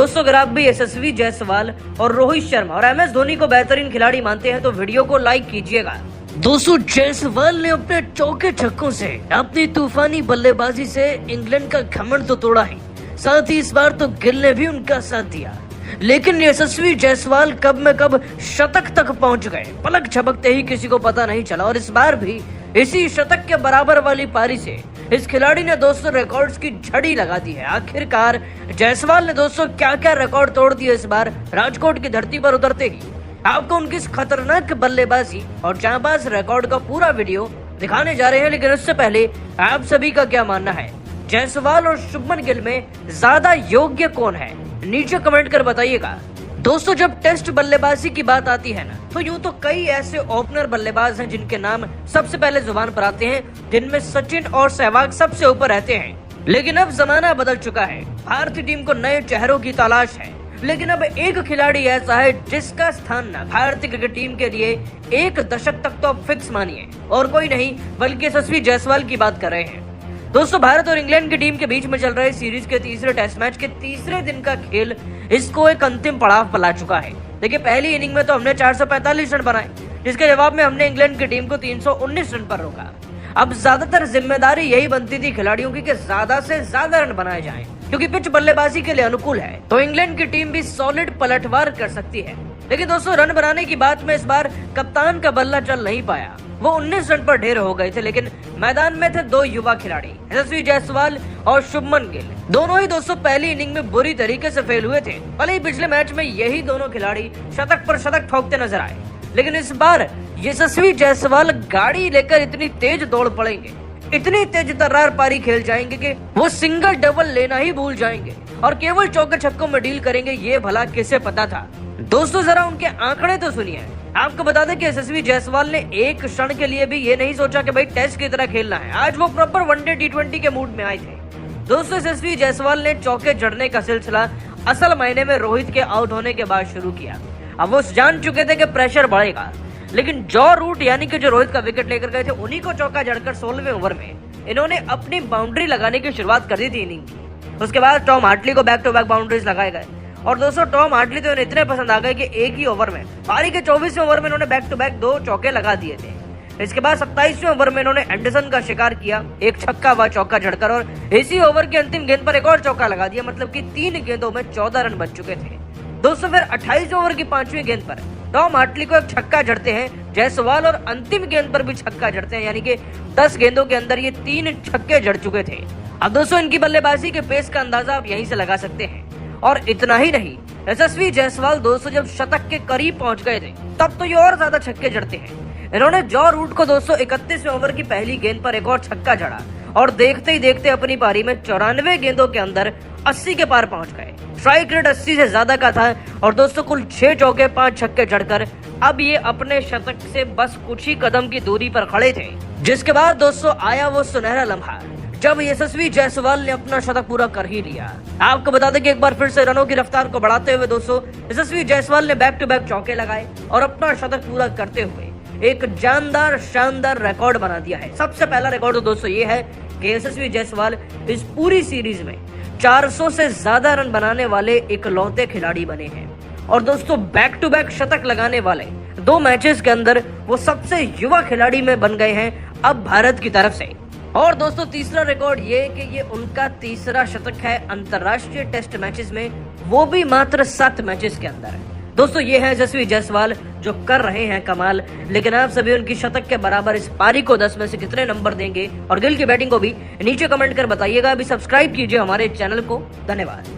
दोस्तों अगर आप भी यशस्वी जायसवाल और रोहित शर्मा और MS धोनी को बेहतरीन खिलाड़ी मानते हैं तो वीडियो को लाइक कीजिएगा। दोस्तों जायसवाल ने अपने चौके छक्कों से अपनी तूफानी बल्लेबाजी से इंग्लैंड का घमंड तो तोड़ा ही, साथ ही इस बार तो गिल ने भी उनका साथ दिया। लेकिन यशस्वी जायसवाल कब में कब शतक तक पहुंच गए, पलक झपकते ही किसी को पता नहीं चला। और इस बार भी इसी शतक के बराबर वाली पारी से इस खिलाड़ी ने दोस्तों रिकॉर्ड्स की झड़ी लगा दी है। आखिरकार जायसवाल ने दोस्तों क्या क्या रिकॉर्ड तोड़ दिए इस बार राजकोट की धरती पर उतरते ही। आपको उनकी इस खतरनाक बल्लेबाजी और जांबाज रिकॉर्ड का पूरा वीडियो दिखाने जा रहे हैं। लेकिन उससे पहले आप सभी का क्या मानना है, जायसवाल और शुभमन गिल में ज्यादा योग्य कौन है, नीचे कमेंट कर बताइएगा। दोस्तों जब टेस्ट बल्लेबाजी की बात आती है ना, तो यूं तो कई ऐसे ओपनर बल्लेबाज हैं जिनके नाम सबसे पहले जुबान पर आते हैं, जिनमें सचिन और सहवाग सबसे ऊपर रहते हैं। लेकिन अब जमाना बदल चुका है, भारतीय टीम को नए चेहरों की तलाश है। लेकिन अब एक खिलाड़ी ऐसा है जिसका स्थान ना भारतीय क्रिकेट टीम के लिए एक दशक तक तो अब फिक्स मानिए, और कोई नहीं बल्कि यशस्वी जायसवाल की बात कर रहे हैं। दोस्तों भारत और इंग्लैंड की टीम के बीच में चल रहे सीरीज के तीसरे टेस्ट मैच के तीसरे दिन का खेल इसको एक अंतिम पड़ाव पर ला चुका है। देखिए पहली इनिंग में तो हमने 445 रन बनाए, जिसके जवाब में हमने इंग्लैंड की टीम को 319 रन पर रोका। अब ज्यादातर जिम्मेदारी यही बनती थी खिलाड़ियों की कि ज्यादा से ज्यादा रन बनाए जाएं, क्योंकि पिच बल्लेबाजी के लिए अनुकूल है, तो इंग्लैंड की टीम भी सॉलिड पलटवार कर सकती है। लेकिन दोस्तों रन बनाने की बात में इस बार कप्तान का बल्ला चल नहीं पाया, वो 19 रन पर ढेर हो गए थे। लेकिन मैदान में थे दो युवा खिलाड़ी, यशस्वी जायसवाल और शुभमन गिल। दोनों ही दोस्तों पहली इनिंग में बुरी तरीके से फेल हुए थे। भले ही पिछले मैच में यही दोनों खिलाड़ी शतक पर शतक ठोकते नजर आए, लेकिन इस बार यशस्वी जायसवाल गाड़ी लेकर इतनी तेज दौड़ पड़ेंगे, इतनी तेज तर्रार पारी खेल जाएंगे कि वो सिंगल डबल लेना ही भूल जाएंगे और केवल चौके छक्कों में डील करेंगे। ये भला किसे पता था। दोस्तों जरा उनके आंकड़े तो सुनिए। आपको बता दें कि यशस्वी जायसवाल ने एक क्षण के लिए भी ये नहीं सोचा कि भाई टेस्ट की तरह खेलना है, आज वो प्रॉपर वनडे T20 के मूड में आए थे। दोस्तों यशस्वी जायसवाल ने चौके जड़ने का सिलसिला असल मायने में रोहित के आउट होने के बाद शुरू किया। अब वो जान चुके थे कि प्रेशर बढ़ेगा, लेकिन जॉ रूट यानी कि जो रोहित का विकेट लेकर गए थे, उन्हीं को चौका जड़कर 16वें ओवर में इन्होंने अपनी बाउंड्री लगाने की शुरुआत कर दी थी इनिंग की। उसके बाद टॉम हार्टली को बैक टू बैक बाउंड्रीज लगाए गए, और दोस्तों टॉम हार्टली तो इन्हें इतने पसंद आ गए कि एक ही ओवर में पारी के 24वें ओवर में इन्होंने बैक टू बैक 2 चौके लगा दिए थे। इसके बाद 27वें ओवर में इन्होंने एंडरसन का शिकार किया, एक छक्का व चौका जड़कर, और इसी ओवर की अंतिम गेंद पर एक और चौका लगा दिया। मतलब कि 3 गेंदों में 14 रन बच चुके थे। दोस्तों फिर 28वें ओवर की 5वीं गेंद पर टॉम हार्टली को एक छक्का जड़ते हैं जायसवाल, और अंतिम गेंद पर भी छक्का जड़ते हैं, यानी कि 10 गेंदों के अंदर ये 3 छक्के जड़ चुके थे। अब दोस्तों इनकी बल्लेबाजी के पेस का अंदाजा आप यहीं से लगा सकते हैं। और इतना ही नहीं, यशस्वी जायसवाल दोस्तों जब शतक के करीब पहुंच गए थे तब तो ये और ज्यादा छक्के जड़ते हैं। इन्होंने जॉ रूट को दोस्तों 31वें ओवर की पहली गेंद पर एक और छक्का जड़ा, और देखते ही देखते अपनी पारी में 94 गेंदों के अंदर 80 के पार पहुंच गए। स्ट्राइक रेट 80 से ज्यादा का था, और दोस्तों कुल 6 चौके 5 छक्के जड़कर अब ये अपने शतक से बस कुछ ही कदम की दूरी पर खड़े थे। जिसके बाद दोस्तों आया वो सुनहरा लम्हा जब यशस्वी जायसवाल ने अपना शतक पूरा कर ही लिया। आपको बता दें कि एक बार फिर से रनों की रफ्तार को बढ़ाते हुए दोस्तों यशस्वी जायसवाल ने बैक टू बैक चौके लगाए और अपना शतक पूरा करते हुए एक जानदार शानदार रिकॉर्ड बना दिया है। सबसे पहला रिकॉर्ड तो दोस्तों ये है कि यशस्वी जायसवाल इस पूरी सीरीज में 400 से ज्यादा रन बनाने वाले इकलौते खिलाड़ी बने हैं, और दोस्तों बैक टू बैक शतक लगाने वाले 2 मैचेस के अंदर वो सबसे युवा खिलाड़ी में बन गए हैं अब भारत की तरफ से। और दोस्तों तीसरा रिकॉर्ड ये कि ये उनका तीसरा शतक है अंतरराष्ट्रीय टेस्ट मैचेस में, वो भी मात्र 7 मैचेस के अंदर। दोस्तों ये है यशस्वी जायसवाल जो कर रहे हैं कमाल। लेकिन आप सभी उनकी शतक के बराबर इस पारी को 10 में से कितने नंबर देंगे, और गिल की बैटिंग को भी नीचे कमेंट कर बताइएगा। अभी सब्सक्राइब कीजिए हमारे चैनल को। धन्यवाद।